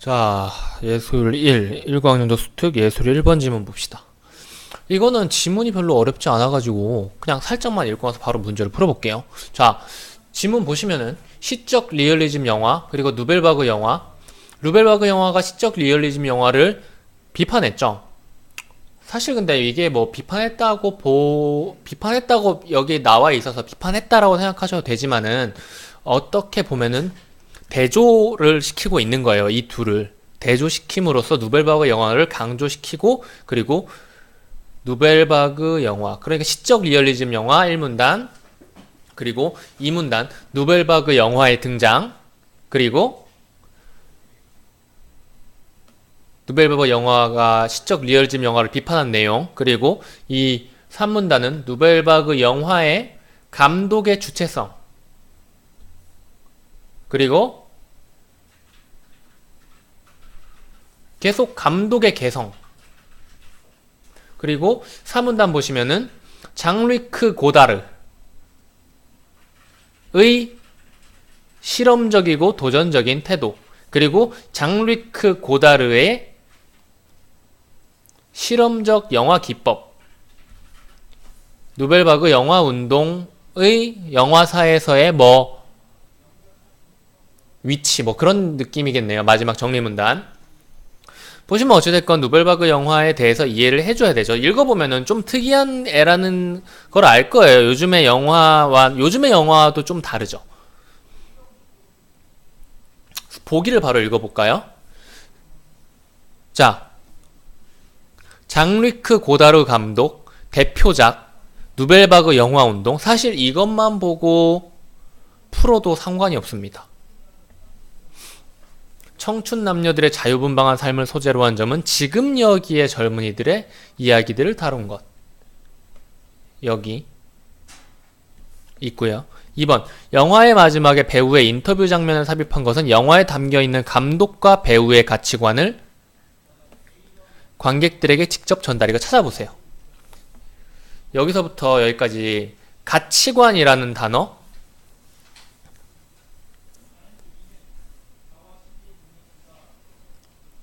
자, 예술 1, 19학년도 수특 예술 1번 지문 봅시다. 이거는 지문이 별로 어렵지 않아가지고 그냥 살짝만 읽고 와서 바로 문제를 풀어볼게요. 자, 지문 보시면은 시적 리얼리즘 영화, 그리고 누벨바그 영화. 누벨바그 영화가 시적 리얼리즘 영화를 비판했죠. 사실 근데 이게 뭐 비판했다고 여기 나와 있어서 비판했다라고 생각하셔도 되지만은 어떻게 보면은 대조를 시키고 있는 거예요. 이 둘을 대조시킴으로써 누벨바그 영화를 강조시키고, 그리고 누벨바그 영화, 그러니까 시적 리얼리즘 영화 1문단, 그리고 2문단 누벨바그 영화의 등장, 그리고 누벨바그 영화가 시적 리얼리즘 영화를 비판한 내용, 그리고 이 3문단은 누벨바그 영화의 감독의 주체성, 그리고 계속 감독의 개성, 그리고 4문단 보시면은 장르크 고다르의 실험적이고 도전적인 태도, 그리고 장르크 고다르의 실험적 영화 기법, 누벨바그 영화 운동의 영화사에서의 위치, 그런 느낌이겠네요. 마지막 정리문단 보시면 어찌됐건 누벨바그 영화에 대해서 이해를 해줘야 되죠. 읽어보면은 좀 특이한 애라는 걸 알 거예요. 요즘의 영화도 좀 다르죠. 보기를 바로 읽어볼까요? 자, 장르크 고다르 감독 대표작 누벨바그 영화운동. 사실 이것만 보고 풀어도 상관이 없습니다. 청춘 남녀들의 자유분방한 삶을 소재로 한 점은 지금 여기의 젊은이들의 이야기들을 다룬 것. 여기 있고요. 2번, 영화의 마지막에 배우의 인터뷰 장면을 삽입한 것은 영화에 담겨있는 감독과 배우의 가치관을 관객들에게 직접 전달. 이거 찾아보세요. 여기서부터 여기까지 가치관이라는 단어,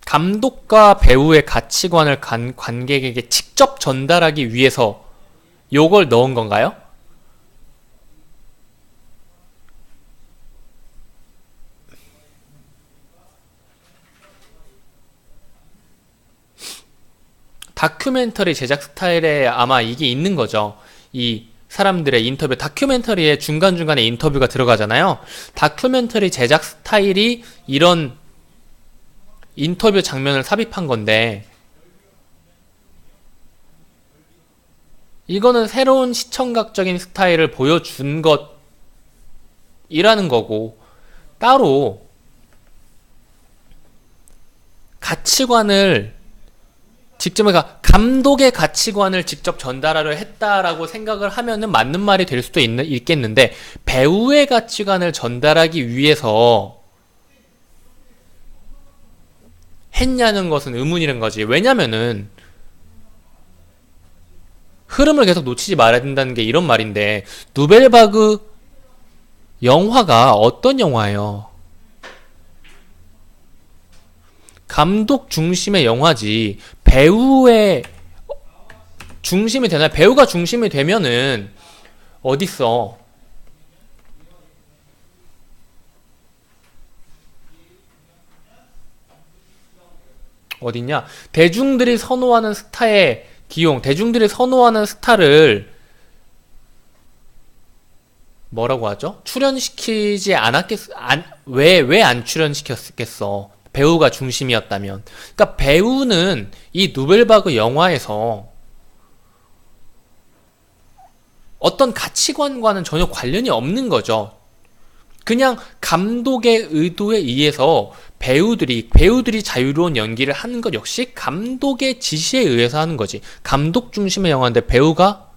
감독과 배우의 가치관을 관객에게 직접 전달하기 위해서 요걸 넣은 건가요? 다큐멘터리 제작 스타일에 아마 이게 있는 거죠. 이 사람들의 인터뷰, 다큐멘터리에 중간중간에 인터뷰가 들어가잖아요. 다큐멘터리 제작 스타일이 이런 인터뷰 장면을 삽입한 건데, 이거는 새로운 시청각적인 스타일을 보여준 것이라는 거고, 따로 가치관을 직접, 그러니까 감독의 가치관을 직접 전달하려 했다라고 생각을 하면은 맞는 말이 될 수도 있겠는데, 배우의 가치관을 전달하기 위해서 했냐는 것은 의문이란 거지. 왜냐면은 흐름을 계속 놓치지 말아야 된다는 게 이런 말인데, 누벨바그 영화가 어떤 영화예요? 감독 중심의 영화지 배우의 중심이 되나요? 배우가 중심이 되면은 어딨어? 어딨냐? 대중들이 선호하는 스타의 기용, 대중들이 선호하는 스타를 뭐라고 하죠? 출연시키지 왜 안 출연시켰겠어? 배우가 중심이었다면. 그러니까 배우는 이 누벨바그 영화에서 어떤 가치관과는 전혀 관련이 없는 거죠. 그냥 감독의 의도에 의해서 배우들이 자유로운 연기를 하는 것 역시 감독의 지시에 의해서 하는 거지. 감독 중심의 영화인데 배우가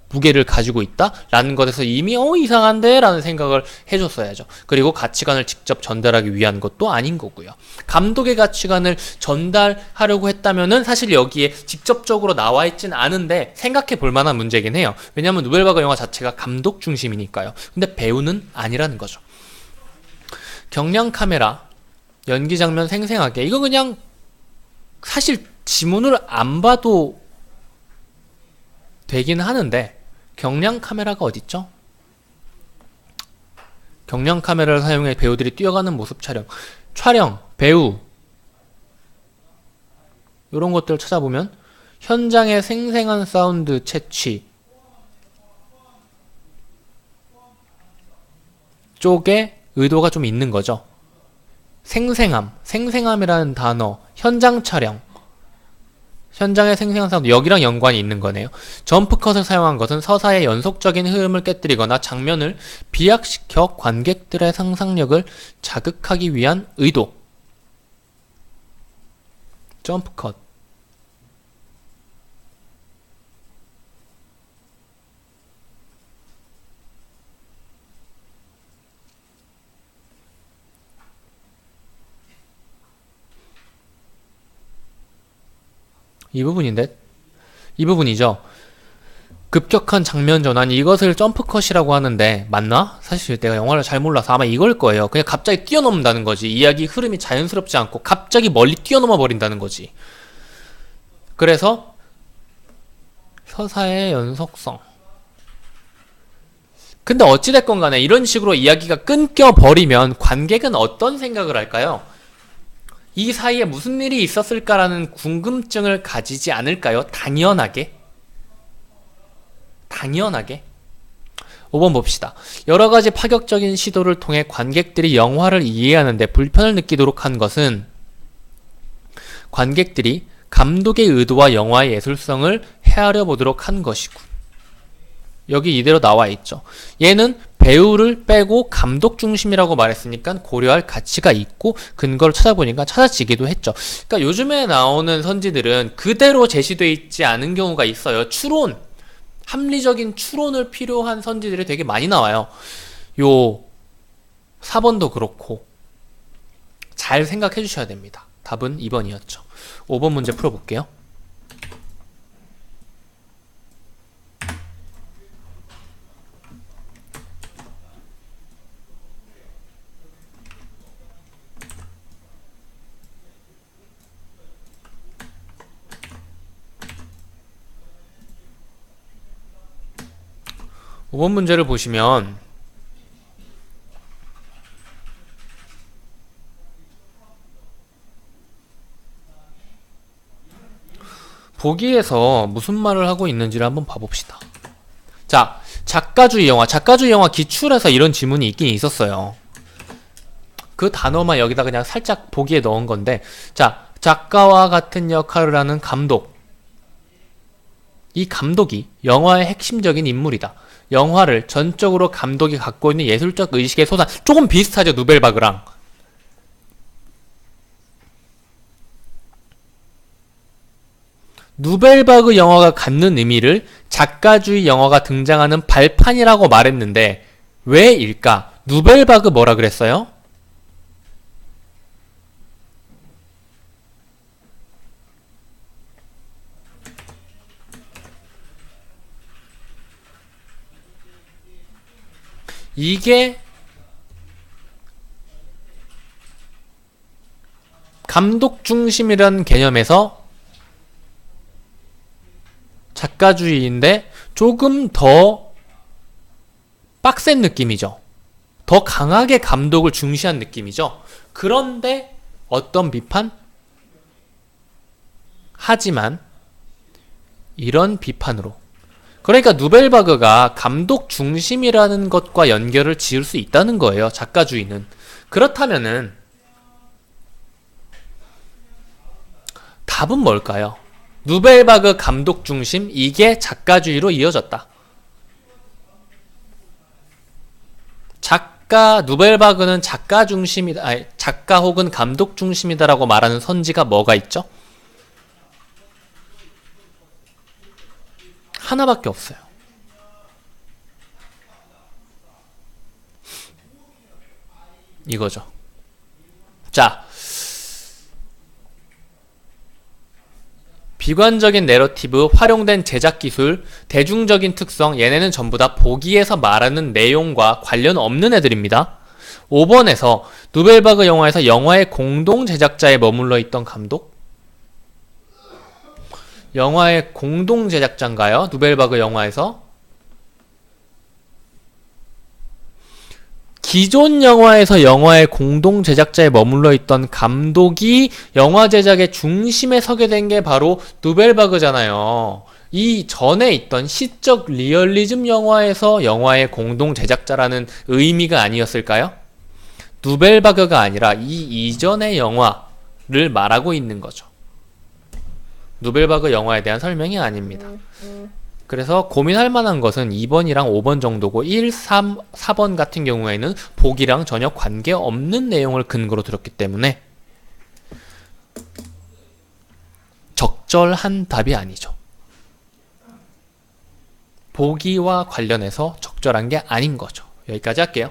무게를 가지고 있다? 라는 것에서 이미 이상한데? 라는 생각을 해줬어야죠. 그리고 가치관을 직접 전달하기 위한 것도 아닌 거고요. 감독의 가치관을 전달하려고 했다면은 사실 여기에 직접적으로 나와 있진 않은데 생각해 볼 만한 문제긴 해요. 왜냐면 누벨바그 영화 자체가 감독 중심이니까요. 근데 배우는 아니라는 거죠. 경량 카메라, 연기 장면 생생하게. 이거 그냥 사실 지문을 안 봐도 되긴 하는데 경량 카메라가 어딨죠? 경량 카메라를 사용해 배우들이 뛰어가는 모습 촬영, 배우 이런 것들을 찾아보면 현장의 생생한 사운드 채취 쪽에 의도가 좀 있는 거죠. 생생함이라는 단어, 현장 촬영, 현장의 생생한 사운드, 여기랑 연관이 있는 거네요. 점프컷을 사용한 것은 서사의 연속적인 흐름을 깨뜨리거나 장면을 비약시켜 관객들의 상상력을 자극하기 위한 의도. 점프컷. 이 부분인데? 이 부분이죠. 급격한 장면 전환, 이것을 점프컷이라고 하는데 맞나? 사실 내가 영화를 잘 몰라서 아마 이걸 거예요. 그냥 갑자기 뛰어넘는다는 거지. 이야기 흐름이 자연스럽지 않고 갑자기 멀리 뛰어넘어 버린다는 거지. 그래서 서사의 연속성. 근데 어찌됐건 간에 이런 식으로 이야기가 끊겨버리면 관객은 어떤 생각을 할까요? 이 사이에 무슨 일이 있었을까라는 궁금증을 가지지 않을까요? 당연하게. 5번 봅시다. 여러 가지 파격적인 시도를 통해 관객들이 영화를 이해하는데 불편을 느끼도록 한 것은 관객들이 감독의 의도와 영화의 예술성을 헤아려 보도록 한 것이고, 여기 이대로 나와 있죠. 얘는 배우를 빼고 감독 중심이라고 말했으니까 고려할 가치가 있고 근거를 찾아보니까 찾아지기도 했죠. 그러니까 요즘에 나오는 선지들은 그대로 제시되어 있지 않은 경우가 있어요. 추론, 합리적인 추론을 필요한 선지들이 되게 많이 나와요. 요 4번도 그렇고 잘 생각해 주셔야 됩니다. 답은 2번이었죠. 5번 문제 풀어볼게요. 오 번 문제를 보시면 보기에서 무슨 말을 하고 있는지를 한번 봐봅시다. 자, 작가주의 영화 기출에서 이런 지문이 있긴 있었어요. 그 단어만 여기다 그냥 살짝 보기에 넣은 건데, 자, 작가와 같은 역할을 하는 감독. 이 감독이 영화의 핵심적인 인물이다. 영화를 전적으로 감독이 갖고 있는 예술적 의식의 소산. 조금 비슷하죠, 누벨바그랑. 누벨바그 영화가 갖는 의미를 작가주의 영화가 등장하는 발판이라고 말했는데 왜일까? 누벨바그 뭐라 그랬어요? 이게 감독 중심이라는 개념에서 작가주의인데 조금 더 빡센 느낌이죠. 더 강하게 감독을 중시한 느낌이죠. 그런데 어떤 비판? 하지만 이런 비판으로, 그러니까 누벨바그가 감독 중심이라는 것과 연결을 지을 수 있다는 거예요. 작가주의는. 그렇다면은 답은 뭘까요? 누벨바그 감독 중심, 이게 작가주의로 이어졌다. 누벨바그는 작가 중심이다, 아니, 작가 혹은 감독 중심이다라고 말하는 선지가 뭐가 있죠? 하나밖에 없어요. 이거죠. 자, 비관적인 내러티브, 활용된 제작 기술, 대중적인 특성, 얘네는 전부 다 보기에서 말하는 내용과 관련 없는 애들입니다. 5번에서 누벨바그 영화에서 영화의 공동 제작자에 머물러 있던 감독? 영화의 공동 제작자인가요? 누벨바그 영화에서? 기존 영화에서 영화의 공동 제작자에 머물러 있던 감독이 영화 제작의 중심에 서게 된 게 바로 누벨바그잖아요. 이 전에 있던 시적 리얼리즘 영화에서 영화의 공동 제작자라는 의미가 아니었을까요? 누벨바그가 아니라 이 이전의 영화를 말하고 있는 거죠. 누벨바그 영화에 대한 설명이 아닙니다. 그래서 고민할 만한 것은 2번이랑 5번 정도고 1, 3, 4번 같은 경우에는 보기랑 전혀 관계없는 내용을 근거로 들었기 때문에 적절한 답이 아니죠. 보기와 관련해서 적절한 게 아닌 거죠. 여기까지 할게요.